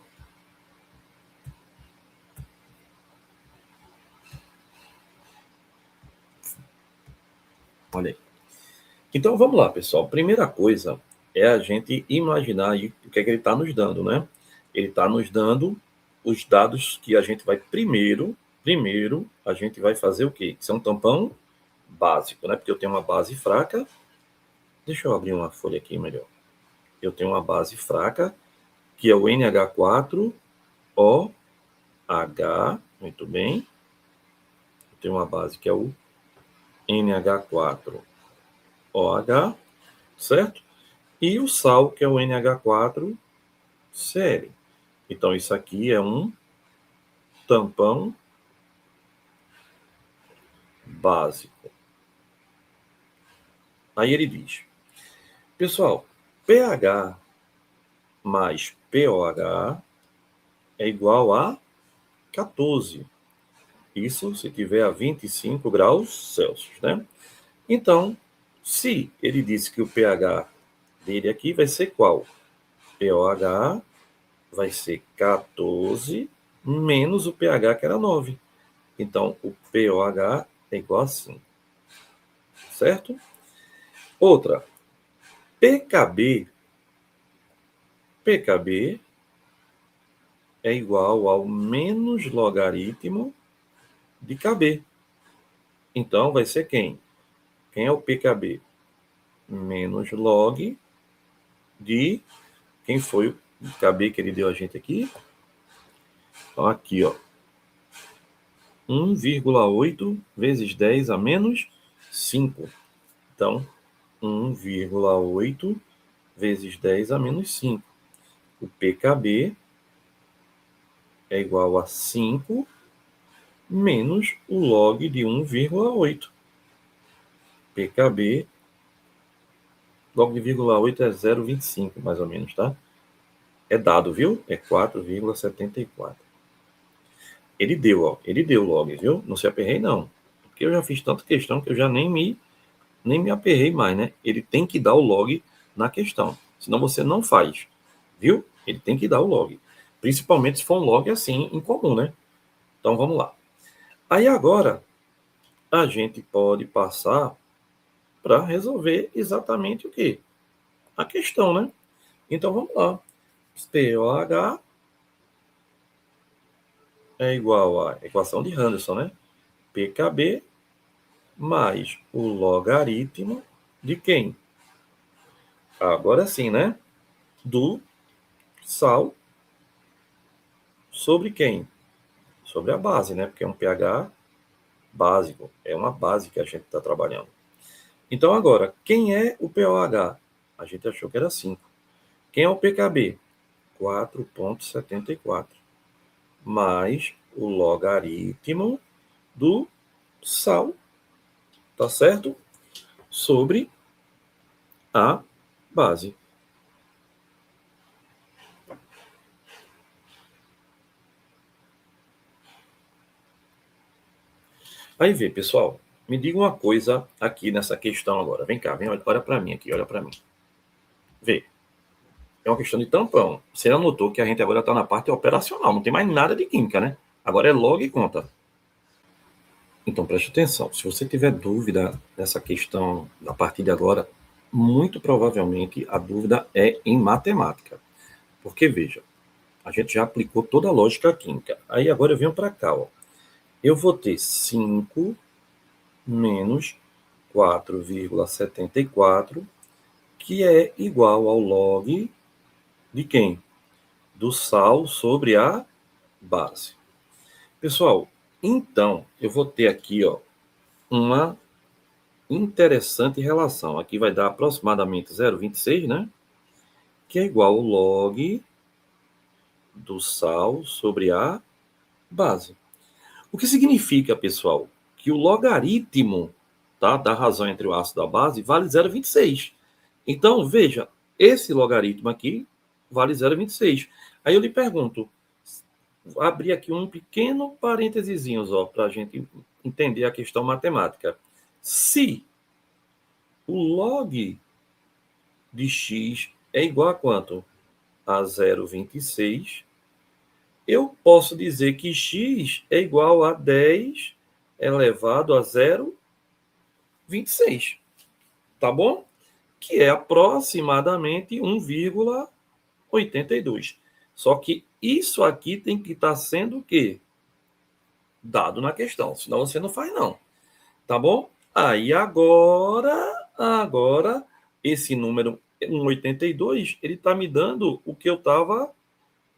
Olha aí. Então vamos lá, pessoal. Primeira coisa é a gente imaginar aí o que é que ele está nos dando, né? Ele está nos dando os dados que a gente vai primeiro a gente vai fazer o quê? Que é um tampão básico, né? Porque eu tenho uma base fraca. Deixa eu abrir uma folha aqui melhor. Eu tenho uma base fraca, que é o NH4OH, muito bem. Eu tenho uma base que é o NH4OH, certo? E o sal, que é o NH4Cl. Então, isso aqui é um tampão básico. Aí ele diz, pessoal, pH mais pOH é igual a 14. Isso se tiver a 25 graus Celsius, né? Então, se ele disse que o pH dele aqui vai ser qual? pOH vai ser 14 menos o pH, que era 9. Então, o pOH é igual a 5. Certo? Outra, PKB. PKB é igual ao menos logaritmo de KB. Então, vai ser quem? Quem é o PKB? Menos log de... Quem foi o KB que ele deu a gente aqui? Então, aqui, ó. 1,8 vezes 10 a menos 5. Então, 1,8 vezes 10 a menos 5. O PKB é igual a 5 menos o log de 1,8. PKB, log de 0,8 é 0,25, mais ou menos, tá? É dado, viu? É 4,74. Ele deu, ó. Ele deu log, viu? Não se aperrei, não. Porque eu já fiz tanta questão que eu já nem me aperrei mais, né? Ele tem que dar o log na questão. Senão você não faz, viu? Ele tem que dar o log. Principalmente se for um log assim, incomum, né? Então, vamos lá. Aí, agora, a gente pode passar para resolver exatamente o quê? A questão, né? Então, vamos lá. pOH é igual à equação de Henderson, né? PKB mais o logaritmo de quem? Agora sim, né? Do sal sobre quem? Sobre a base, né? Porque é um pH básico. É uma base que a gente está trabalhando. Então, agora, quem é o pOH? A gente achou que era 5. Quem é o PKB? 4,74. Mais o logaritmo do sal, tá certo? Sobre a base. Aí vê, pessoal, me diga uma coisa aqui nessa questão agora. Vem cá, olha para mim aqui, olha para mim. Vê, é uma questão de tampão. Você anotou que a gente agora está na parte operacional, não tem mais nada de química, né? Agora é log e conta. Então preste atenção, se você tiver dúvida dessa questão a partir de agora, muito provavelmente a dúvida é em matemática. Porque, veja, a gente já aplicou toda a lógica química. Aí agora eu venho para cá, ó. Eu vou ter 5 menos 4,74, que é igual ao log de quem? Do sal sobre a base. Pessoal, então, eu vou ter aqui, ó, uma interessante relação. Aqui vai dar aproximadamente 0,26, né? Que é igual ao log do sal sobre a base. O que significa, pessoal, que o logaritmo, tá, da razão entre o ácido e a base vale 0,26. Então, veja, esse logaritmo aqui vale 0,26. Aí eu lhe pergunto, vou abrir aqui um pequeno parênteses, para a gente entender a questão matemática. Se o log de x é igual a quanto? A 0,26, eu posso dizer que x é igual a 10 elevado a 0,26, tá bom? Que é aproximadamente 1,82. Só que isso aqui tem que estar sendo o quê? Dado na questão, senão você não faz não, tá bom? Aí agora, esse número 1,82, ele está me dando o que eu estava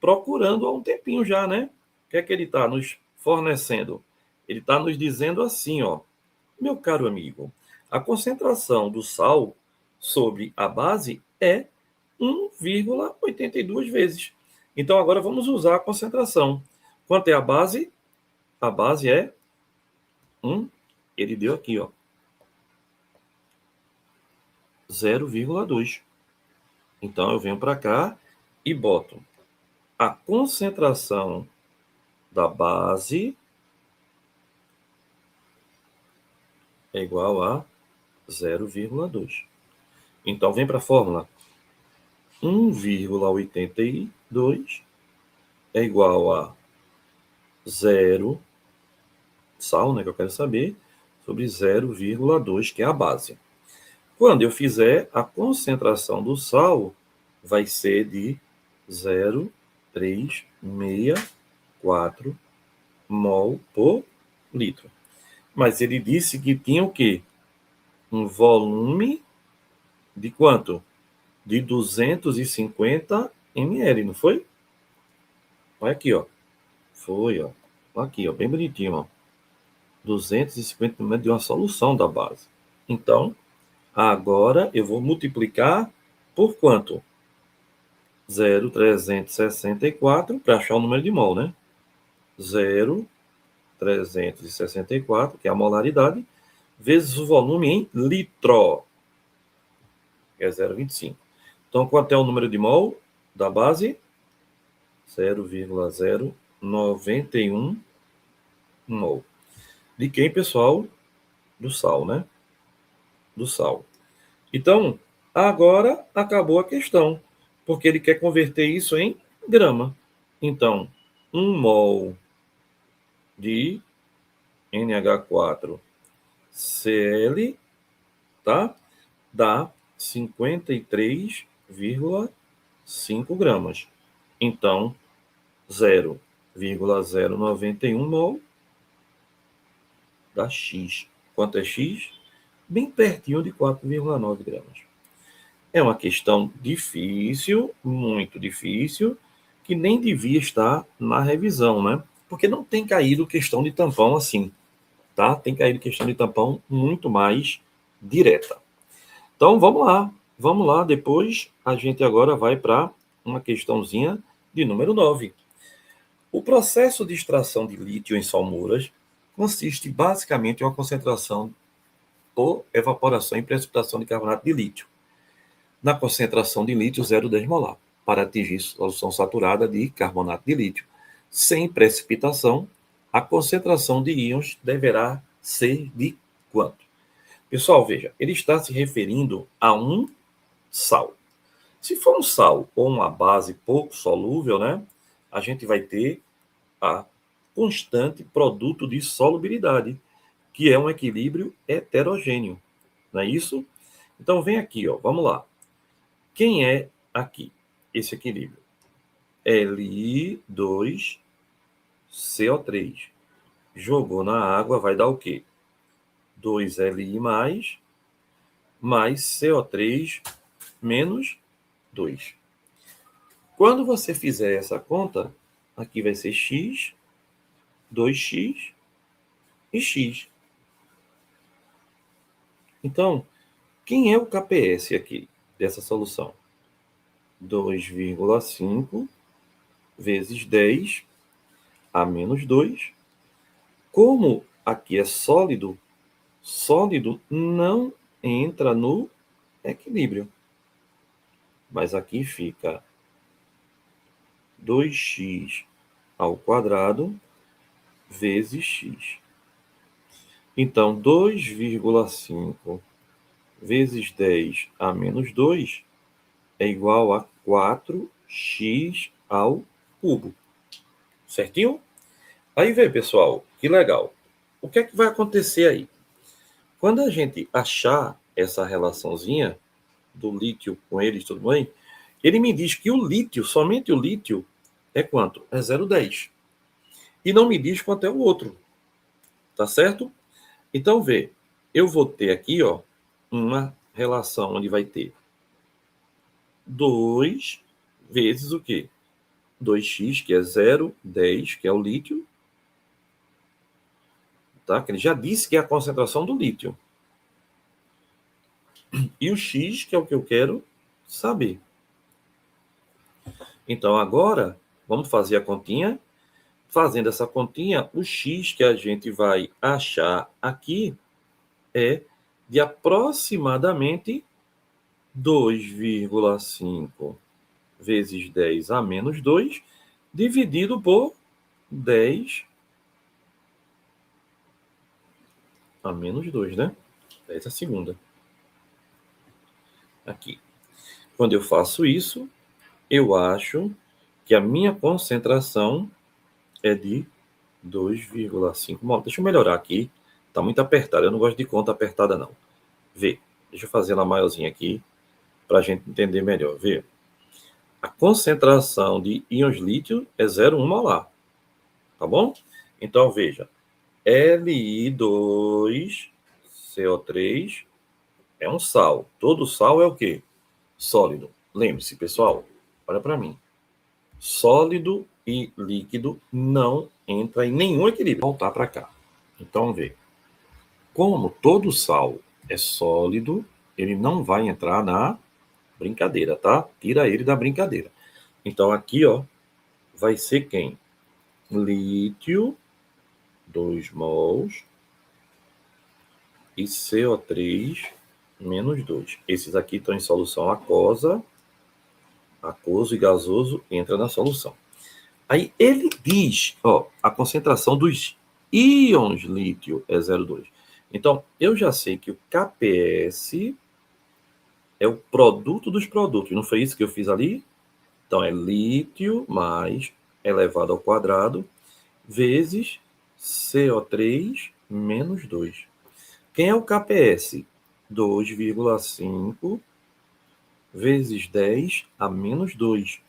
procurando há um tempinho já, né? O que é que ele está nos fornecendo? Ele está nos dizendo assim, ó, meu caro amigo, a concentração do sal sobre a base é 1,82 vezes. Então, agora vamos usar a concentração. Quanto é a base? A base é 1. Ele deu aqui, ó, 0,2. Então, eu venho para cá e boto a concentração da base é igual a 0,2. Então, vem para a fórmula. 1,82 é igual a 0, sal, né, que eu quero saber, sobre 0,2, que é a base. Quando eu fizer, a concentração do sal vai ser de 0,364 mol por litro. Mas ele disse que tinha o quê? Um volume de quanto? De 250 ml, não foi? Olha aqui, ó. Foi, ó. Aqui, ó, bem bonitinho, ó. 250 ml de uma solução da base. Então, agora eu vou multiplicar por quanto? 0,364 para achar o número de mol, né? 0,364, que é a molaridade, vezes o volume em litro, que é 0,25. Então, quanto é o número de mol da base? 0,091 mol. De quem, pessoal? Do sal, né? Do sal. Então, agora acabou a questão, porque ele quer converter isso em grama. Então, 1 mol de NH4Cl, tá? Dá 53,5 gramas. Então, 0,091 mol dá X. Quanto é X? Bem pertinho de 4,9 gramas. É uma questão difícil, muito difícil, que nem devia estar na revisão, né? Porque não tem caído questão de tampão assim, tá? Tem caído questão de tampão muito mais direta. Então, vamos lá. Depois, a gente agora vai para uma questãozinha de número 9. O processo de extração de lítio em salmouras consiste basicamente em uma concentração por evaporação e precipitação de carbonato de lítio, na concentração de lítio 0,10 molar, para atingir solução saturada de carbonato de lítio. Sem precipitação, a concentração de íons deverá ser de quanto? Pessoal, veja, ele está se referindo a um sal. Se for um sal ou uma base pouco solúvel, né, a gente vai ter a constante produto de solubilidade, que é um equilíbrio heterogêneo. Não é isso? Então, vem aqui, ó, vamos lá. Quem é aqui esse equilíbrio? Li2CO3. Jogou na água, vai dar o quê? 2Li mais CO3 menos 2. Quando você fizer essa conta, aqui vai ser X, 2X e X. Então, quem é o KPS aqui dessa solução? 2,5 vezes 10 a menos 2. Como aqui é sólido, sólido não entra no equilíbrio. Mas aqui fica 2x ao quadrado vezes x. Então, 2,5 vezes 10 a menos 2 é igual a 4x ao cubo. Certinho? Aí vê, pessoal, que legal. O que é que vai acontecer aí? Quando a gente achar essa relaçãozinha do lítio com eles, tudo bem? Ele me diz que o lítio, somente o lítio, é quanto? É 0,10. E não me diz quanto é o outro. Tá certo? Então, vê, eu vou ter aqui, ó, uma relação onde vai ter 2 vezes o quê? 2x, que é 0,10, que é o lítio, tá? Que ele já disse que é a concentração do lítio. E o x, que é o que eu quero saber. Então, agora, Vamos fazer a continha? Fazendo essa continha, o x que a gente vai achar aqui é de aproximadamente 2,5 vezes 10 a menos 2, dividido por 10 a menos 2, né? 10 a segunda. Aqui. Quando eu faço isso, eu acho que a minha concentração é de 2,5 mol. Deixa eu melhorar aqui. Está muito apertado. Eu não gosto de conta apertada, não. Vê. Deixa eu fazer ela maiorzinha aqui para a gente entender melhor. Vê. A concentração de íons lítio é 0,1 molar. Tá bom? Então, veja. Li2CO3 é um sal. Todo sal é o quê? Sólido. Lembre-se, pessoal. Olha para mim. Sólido e líquido não entra em nenhum equilíbrio. Voltar para cá. Então, vê. Como todo sal é sólido, ele não vai entrar na brincadeira, tá? Tira ele da brincadeira. Então, aqui, ó, vai ser quem? Lítio, 2 mols, e CO3, menos 2. Esses aqui estão em solução aquosa. Aquoso e gasoso entra na solução. Aí ele diz, ó, a concentração dos íons lítio é 0,2. Então, eu já sei que o KPS é o produto dos produtos. Não foi isso que eu fiz ali? Então, é lítio mais elevado ao quadrado vezes CO3 menos 2. Quem é o KPS? 2,5 vezes 10 a menos 2.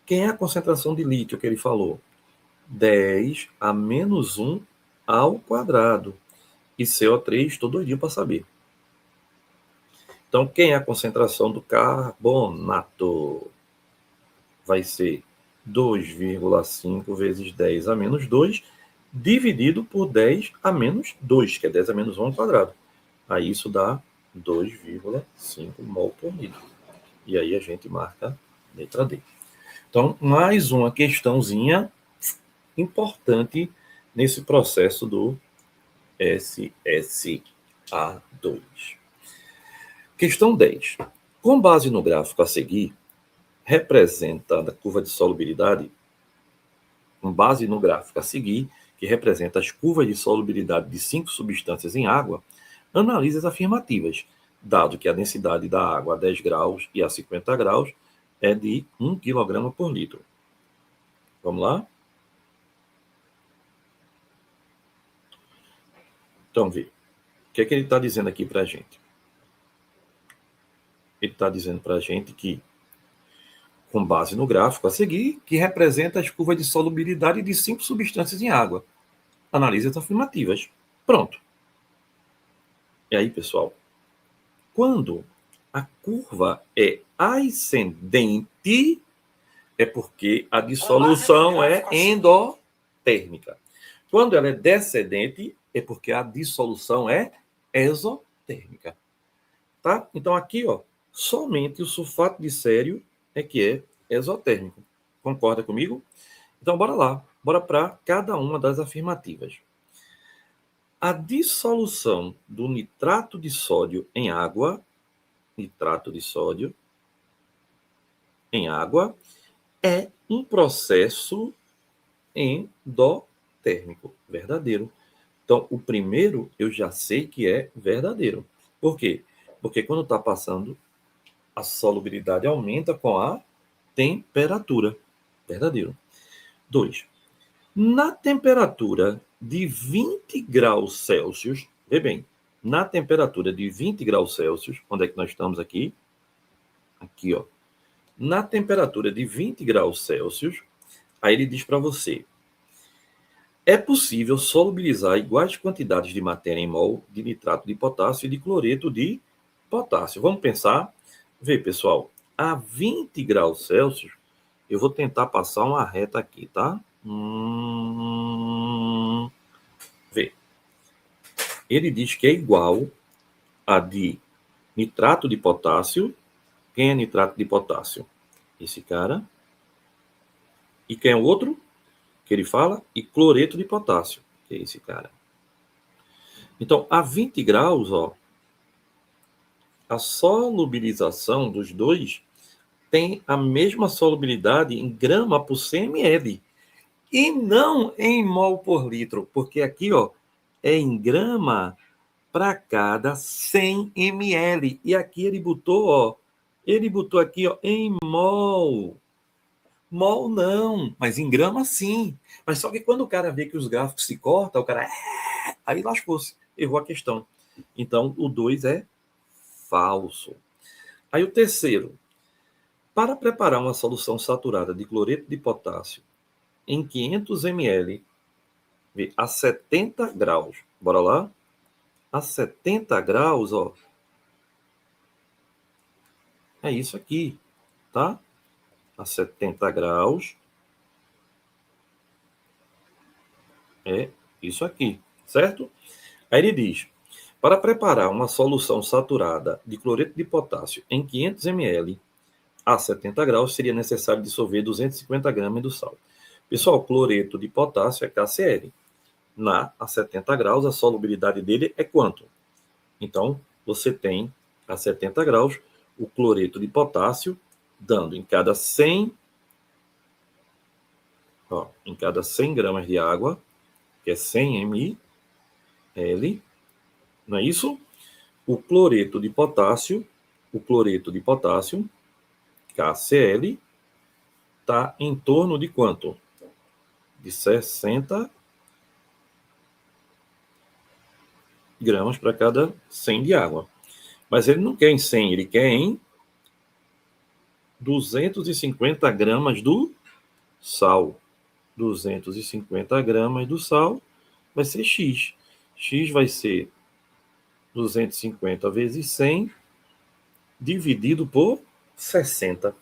Quem é a concentração de lítio que ele falou? 10 a menos 1 ao quadrado. E CO3, estou doidinho para saber. Então, quem é a concentração do carbonato? Vai ser 2,5 vezes 10 a menos 2, dividido por 10 a menos 2, que é 10 a menos 1 ao quadrado. Aí isso dá 2,5 mol por litro. E aí a gente marca a letra D. Então, mais uma questãozinha importante nesse processo do SSA2. Questão 10. Com base no gráfico a seguir, representa a curva de solubilidade, com base no gráfico a seguir, que representa as curvas de solubilidade de 5 substâncias em água, analise as afirmativas, dado que a densidade da água a 10 graus e a 50 graus é de 1 kg por litro. Vamos lá? Então, vê. O que é que ele está dizendo aqui para a gente? Ele está dizendo para a gente que, com base no gráfico a seguir, que representa as curvas de solubilidade de 5 substâncias em água. Analise as afirmativas. Pronto. E aí, pessoal, quando a curva é ascendente, é porque a dissolução é endotérmica. Quando ela é descendente, é porque a dissolução é exotérmica. Tá? Então, aqui, ó, somente o sulfato de cério é que é exotérmico. Concorda comigo? Então, bora lá. Bora para cada uma das afirmativas. A dissolução do nitrato de sódio em água, é um processo endotérmico. Verdadeiro. Então, o primeiro eu já sei que é verdadeiro. Por quê? Porque quando está passando, a solubilidade aumenta com a temperatura. Verdadeiro. 2. Na temperatura de 20 graus Celsius, vê bem, na temperatura de 20 graus Celsius, onde é que nós estamos aqui? Aqui, ó. Na temperatura de 20 graus Celsius, aí ele diz para você, é possível solubilizar iguais quantidades de matéria em mol de nitrato de potássio e de cloreto de potássio. Vamos pensar? Vê, pessoal, a 20 graus Celsius, eu vou tentar passar uma reta aqui, tá? Vê. Ele diz que é igual a de nitrato de potássio. Quem é nitrato de potássio? Esse cara. E quem é o outro que ele fala? E cloreto de potássio, que é esse cara. Então, a 20 graus, ó, a solubilização dos dois tem a mesma solubilidade em grama por 100 ml. E não em mol por litro, porque aqui, ó, é em grama para cada 100 ml. E aqui ele botou aqui, ó, em mol. Mol não, mas em grama sim. Mas só que quando o cara vê que os gráficos se cortam, o cara, aí lascou-se, errou a questão. Então, o 2 é falso. Aí o terceiro, para preparar uma solução saturada de cloreto de potássio em 500 ml a 70 graus, bora lá? A 70 graus, ó, é isso aqui, tá? A 70 graus é isso aqui, certo? Aí ele diz, para preparar uma solução saturada de cloreto de potássio em 500 ml a 70 graus, seria necessário dissolver 250 gramas do sal. Pessoal, cloreto de potássio é KCl. A 70 graus, a solubilidade dele é quanto? Então, você tem a 70 graus o cloreto de potássio, dando em cada 100 gramas de água, que é 100 ml, não é isso? O cloreto de potássio, KCl, está em torno de quanto? De 60 gramas para cada 100 de água. Mas ele não quer em 100, ele quer em 250 gramas do sal. 250 gramas do sal vai ser X. X vai ser 250 vezes 100 dividido por 60,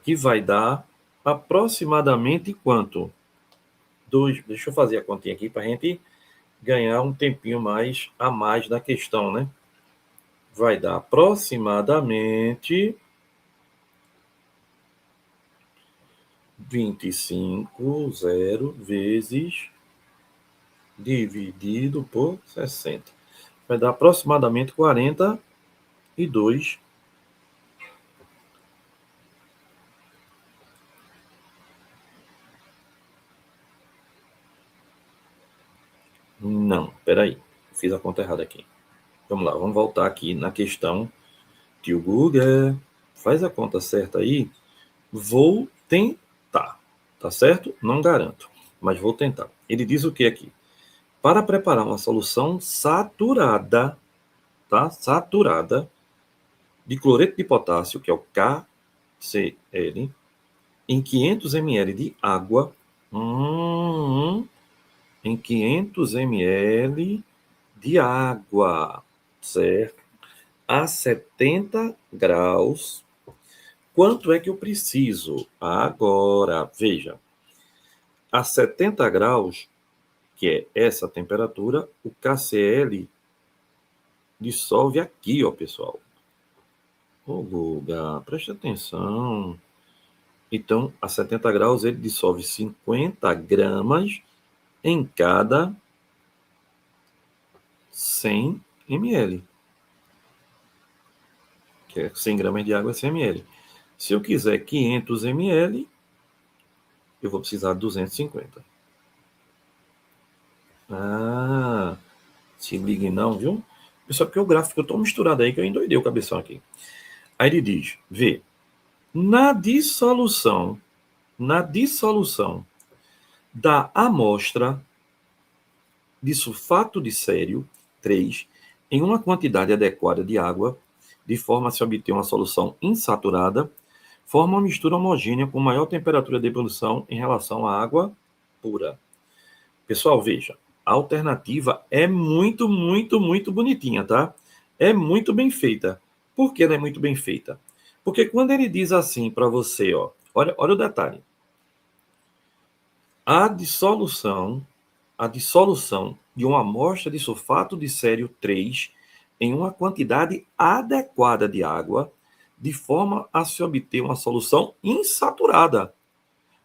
que vai dar aproximadamente quanto? Deixa eu fazer a continha aqui para a gente ganhar um tempinho mais a mais na questão, né? Vai dar aproximadamente 25,0 vezes dividido por 60. Vai dar aproximadamente 42. Não, peraí. Fiz a conta errada aqui. Vamos lá, vamos voltar aqui na questão. Tio Google, faz a conta certa aí. Vou tentar, tá certo? Não garanto, mas vou tentar. Ele diz o que aqui? Para preparar uma solução saturada, tá? Saturada de cloreto de potássio, que é o KCl, em 500 ml de água, em 500 ml de água, certo? A 70 graus. Quanto é que eu preciso? Agora, veja. A 70 graus, que é essa temperatura, o KCl dissolve aqui, ó, pessoal. Ô, Guga, preste atenção. Então, a 70 graus, ele dissolve 50 gramas em cada 100 ml. Que é 100 gramas de água é 100 ml. Se eu quiser 500 ml, eu vou precisar de 250. Ah, se ligue não, viu? Pessoal, porque o gráfico eu tô misturado aí, que eu endoidei o cabeção aqui. Aí ele diz, vê, na dissolução da amostra de sulfato de sério 3 em uma quantidade adequada de água, de forma a se obter uma solução insaturada, forma uma mistura homogênea com maior temperatura de ebulição em relação à água pura. Pessoal, veja, a alternativa é muito, muito, muito bonitinha, tá? É muito bem feita. Por que ela é muito bem feita? Porque quando ele diz assim para você, ó, olha o detalhe. A dissolução de uma amostra de sulfato de sério 3 em uma quantidade adequada de água, de forma a se obter uma solução insaturada.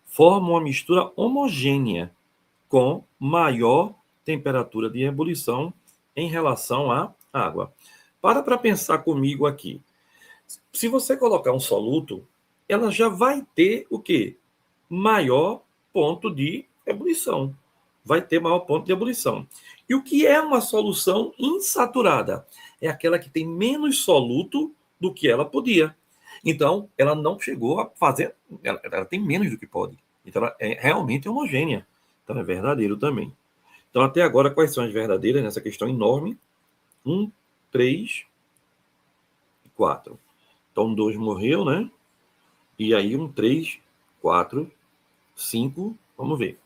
formam uma mistura homogênea com maior temperatura de ebulição em relação à água. Para pensar comigo aqui. Se você colocar um soluto, ela já vai ter o quê? Maior ponto de ebulição. Vai ter maior ponto de ebulição. E o que é uma solução insaturada? É aquela que tem menos soluto do que ela podia. Então, ela não chegou a fazer... Ela tem menos do que pode. Então, ela é realmente homogênea. Então, é verdadeiro também. Então, até agora, quais são as verdadeiras nessa questão enorme? 1, 3 e 4. Então, 2 morreu, né? E aí, 1, 3, 4, 5. Vamos ver.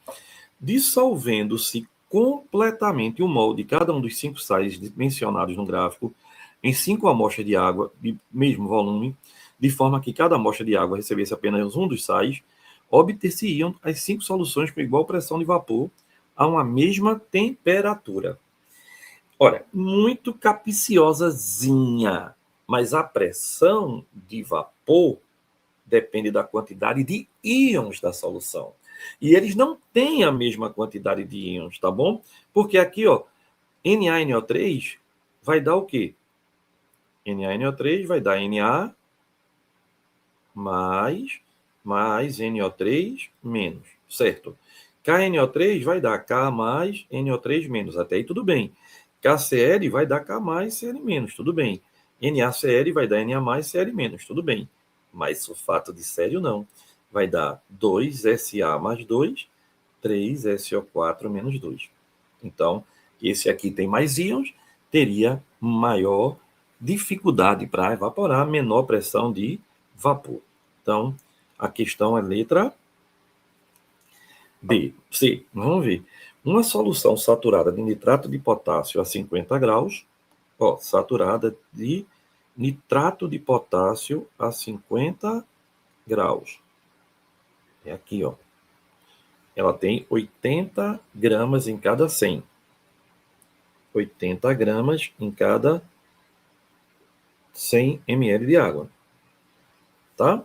Dissolvendo-se completamente o mol de cada um dos 5 sais mencionados no gráfico em 5 amostras de água de mesmo volume, de forma que cada amostra de água recebesse apenas um dos sais, obter-se-iam as 5 soluções com igual pressão de vapor a uma mesma temperatura. Olha, muito capciosazinha, mas a pressão de vapor depende da quantidade de íons da solução. E eles não têm a mesma quantidade de íons, tá bom? Porque aqui, ó, NaNO3 vai dar o quê? NaNO3 vai dar Na mais NO3 menos, certo? KNO3 vai dar K mais NO3 menos, até aí tudo bem. KCl vai dar K mais Cl menos, tudo bem. NaCl vai dar Na mais Cl menos, tudo bem. Mas sulfato de célio não. Vai dar 2Sa mais 2, 3SO4 menos 2. Então, esse aqui tem mais íons, teria maior dificuldade para evaporar, menor pressão de vapor. Então, a questão é letra B. C. Vamos ver. Uma solução saturada de nitrato de potássio a 50 graus, ó, saturada de nitrato de potássio a 50 graus. É aqui, ó. Ela tem 80 gramas em cada 100. 80 gramas em cada 100 ml de água. Tá?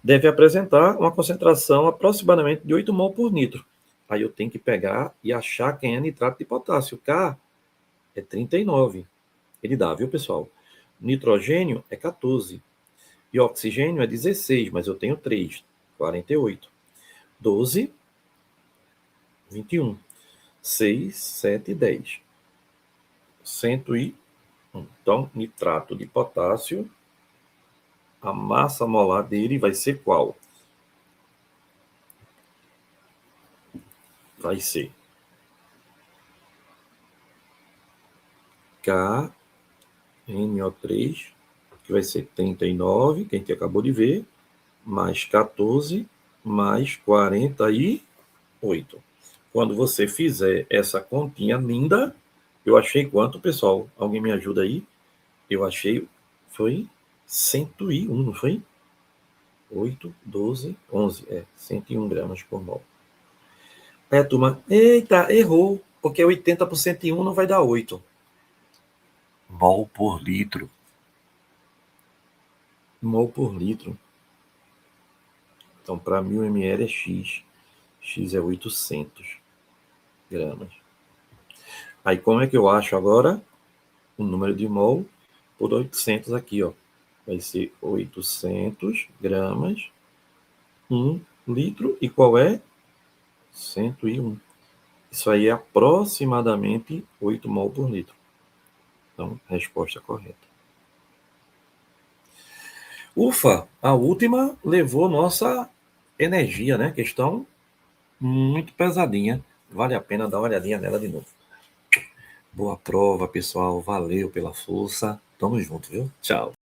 Deve apresentar uma concentração aproximadamente de 8 mol por litro. Aí eu tenho que pegar e achar quem é nitrato de potássio. K é 39. Ele dá, viu, pessoal? Nitrogênio é 14. E oxigênio é 16, mas eu tenho 3. 48. 12, 21. 6, 7, 10. 101. Então, nitrato de potássio, a massa molar dele vai ser qual? Vai ser KNO3, que vai ser 39, que a gente acabou de ver, mais 14, mais 48. Quando você fizer essa continha linda, eu achei quanto, pessoal? Alguém me ajuda aí? Eu achei, foi 101, não foi? 8, 12, 11, 101 gramas por mol. Turma, eita, errou, porque 80 por 101 não vai dar 8. Mol por litro. Mol por litro. Então, para 1000 ml é X. X é 800 gramas. Aí, como é que eu acho agora o número de mol por 800 aqui, ó? Vai ser 800 gramas, 1 litro. E qual é? 101. Isso aí é aproximadamente 8 mol por litro. Então, resposta correta. Ufa, a última levou nossa energia, né? Questão muito pesadinha. Vale a pena dar uma olhadinha nela de novo. Boa prova, pessoal. Valeu pela força. Tamo junto, viu? Tchau.